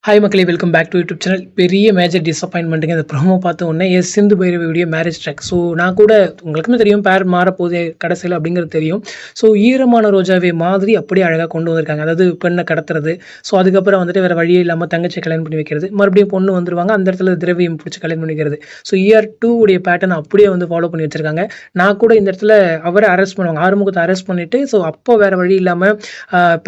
Hi மக்களே, welcome back to YouTube channel. பெரிய major டிசப்பாயின்மெண்ட்டுங்க இந்த ப்ரோமோ பார்த்த உடனே. Sindhu Bhairavi video marriage track. So நான் கூட உங்களுக்குமே தெரியும் பேர் மாறப்போகுது கடைசியில் அப்படிங்கிறது தெரியும். ஸோ ஈரமான ரோஜாவே மாதிரி அப்படியே அழகாக கொண்டு வந்திருக்காங்க. அதாவது பெண்ணை கடத்துறது, ஸோ அதுக்கப்புறம் வந்துட்டு வேறு வழியே இல்லாமல் தங்கச்சி கல்யாணம் பண்ணி வைக்கிறது, மறுபடியும் பொண்ணு வந்துருவாங்க, அந்த இடத்துல திரவியம் பிடிச்சி கல்யாணம் பண்ணிக்கிறது. ஸோ இயர் 2 உடைய பேட்டர்ன் அப்படியே வந்து ஃபாலோ பண்ணி வச்சிருக்காங்க. நான் கூட இந்த இடத்துல அவரை அரெஸ்ட் பண்ணுவாங்க, ஆறுமுகத்தை அரெஸ்ட் பண்ணிவிட்டு, ஸோ அப்போ வேறு வழி இல்லாமல்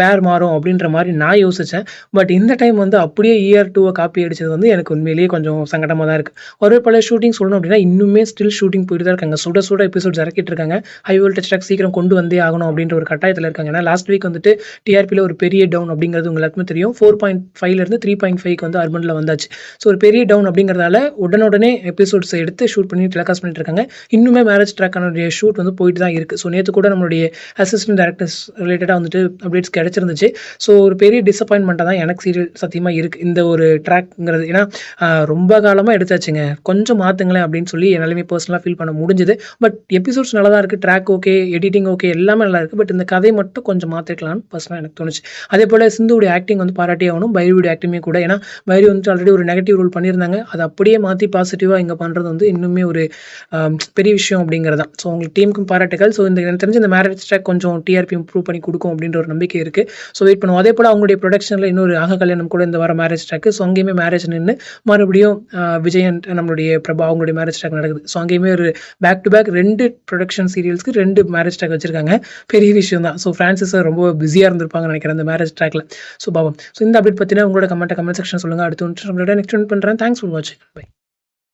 பேர் மாறும் அப்படின்ற மாதிரி நான் யோசித்தேன். பட் இந்த டைம் வந்து அப்படியே இயர் 2 காப்பி அடிச்சது வந்து எனக்கு உண்மையிலேயே கொஞ்சம் சங்கடமாக தான் இருக்குது. ஒரு பல ஷூட்டிங் சொல்லணும் அப்படின்னா இன்னுமே ஸ்டில் ஷூட்டிங் போயிட்டு தான் இருக்காங்க. சுட சுட எபிசோட்ஸ் இறக்கிட்டு இருக்காங்க. ஹை வோல்டேஜ் ட்ராக் சீக்கிரம் கொண்டு வந்தே ஆகணும் அப்படின்ற ஒரு கட்டாயத்தில் இருக்காங்க. ஏன்னா லாஸ்ட் வீக் வந்துட்டு டிஆர்பியில் ஒரு பெரிய டவுன் அப்படிங்கிறது உங்களுக்கு தெரியும். 4.5 3.5 வந்து அர்பனில் வந்தாச்சு. ஸோ ஒரு பெரிய டவுன் அப்படிங்கிறதால உடனே எபிசோட்ஸ் எடுத்து ஷூட் பண்ணி டெலிகாஸ்ட் பண்ணிட்டு இருக்காங்க. இன்னுமே மேரேஜ் ட்ராக்கான ஷூட் வந்து போயிட்டு தான் இருக்குது. ஸோ நேற்று கூட நம்மளுடைய அசிஸ்டன்ட் டேரக்டர்ஸ் ரிலேட்டடாக வந்துட்டு அப்டேட்ஸ் கிடைச்சிருந்துச்சு. ஸோ ஒரு பெரிய டிசப்பாயின்மெண்ட்டாக தான் எனக்கு சீரியல் சத்தியமாக இருக்குது இந்த ஒரு ட்ராக்ங்கிறது. ஏன்னா ரொம்ப காலமாக எடுத்தாச்சுங்க, கொஞ்சம் மாற்றுங்களேன் அப்படின்னு சொல்லி என்னாலுமே பர்சனலாக ஃபீல் பண்ண முடிஞ்சுது. பட் எபிசோட்ஸ் நல்லா தான் இருக்குது, ட்ராக் ஓகே, எடிட்டிங் ஓகே, எல்லாமே நல்லா இருக்குது. பட் இந்த கதை மட்டும் கொஞ்சம் மாற்றிருக்கலாம்னு பர்சனலாக எனக்கு தோணுச்சு. அதே போல் சிந்துடைய ஆக்டிங் வந்து பாராட்டி ஆகணும், பைரவியோட ஆக்டிங்கே கூட. ஏன்னா பைரவி வந்துட்டு ஆல்ரெடி ஒரு நெகட்டிவ் ரோல் பண்ணியிருந்தாங்க, அதை அப்படியே மாற்றி பாசிட்டிவாக இங்கே பண்ணுறது வந்து இன்னுமே ஒரு பெரிய விஷயம் அப்படிங்கிறது தான். ஸோ உங்களுக்கு டீமுக்கும் பாராட்டுகள். ஸோ இந்த எனக்கு தெரிஞ்ச இந்த மேரேஜ் ட்ராக் கொஞ்சம் டிஆர்பி இம்ப்ரூவ் பண்ணி கொடுக்கும் அப்படின்ற ஒரு நம்பிக்கை இருக்குது. ஸோ வெயிட் பண்ணுவோம். அதே போல் அவங்களுடைய ப்ரொடக்ஷனில் இன்னொரு ஆக கல்யாணம் கூட இந்த வார மேரேஜ் ட்ராக். ஸோ அங்கேயுமே மேரேஜ் நின்று மறுபடியும் விஜயன் நம்மளுடைய பிரபா அவங்களுடைய மேரேஜ் ட்ராக் நடக்குது. ஸோ அங்கேயுமே ஒரு பேக் டு பேக் 2 ப்ரொடக்ஷன் சீரியல்ஸ்க்கு 2 மேரேஜ் ட்ராக் வச்சிருக்காங்க. பெரிய விஷயம் தான். ஸோ ஃப்ரான்சிஸ் ரொம்ப பிஸியாக இருந்திருப்பாங்க நினைக்கிறேன் அந்த மேரேஜ் ட்ராக்ல. ஸோ பாவம். ஸோ இந்த அப்டேட் பற்றினா உங்களோட கமெண்ட் செக்ஷன் சொல்லுங்கள். அடுத்து நம்மளோட நெக்ஸ்ட் பண்ணுறேன். தேங்க்ஸ் ஃபார் வாட்சிங். பை.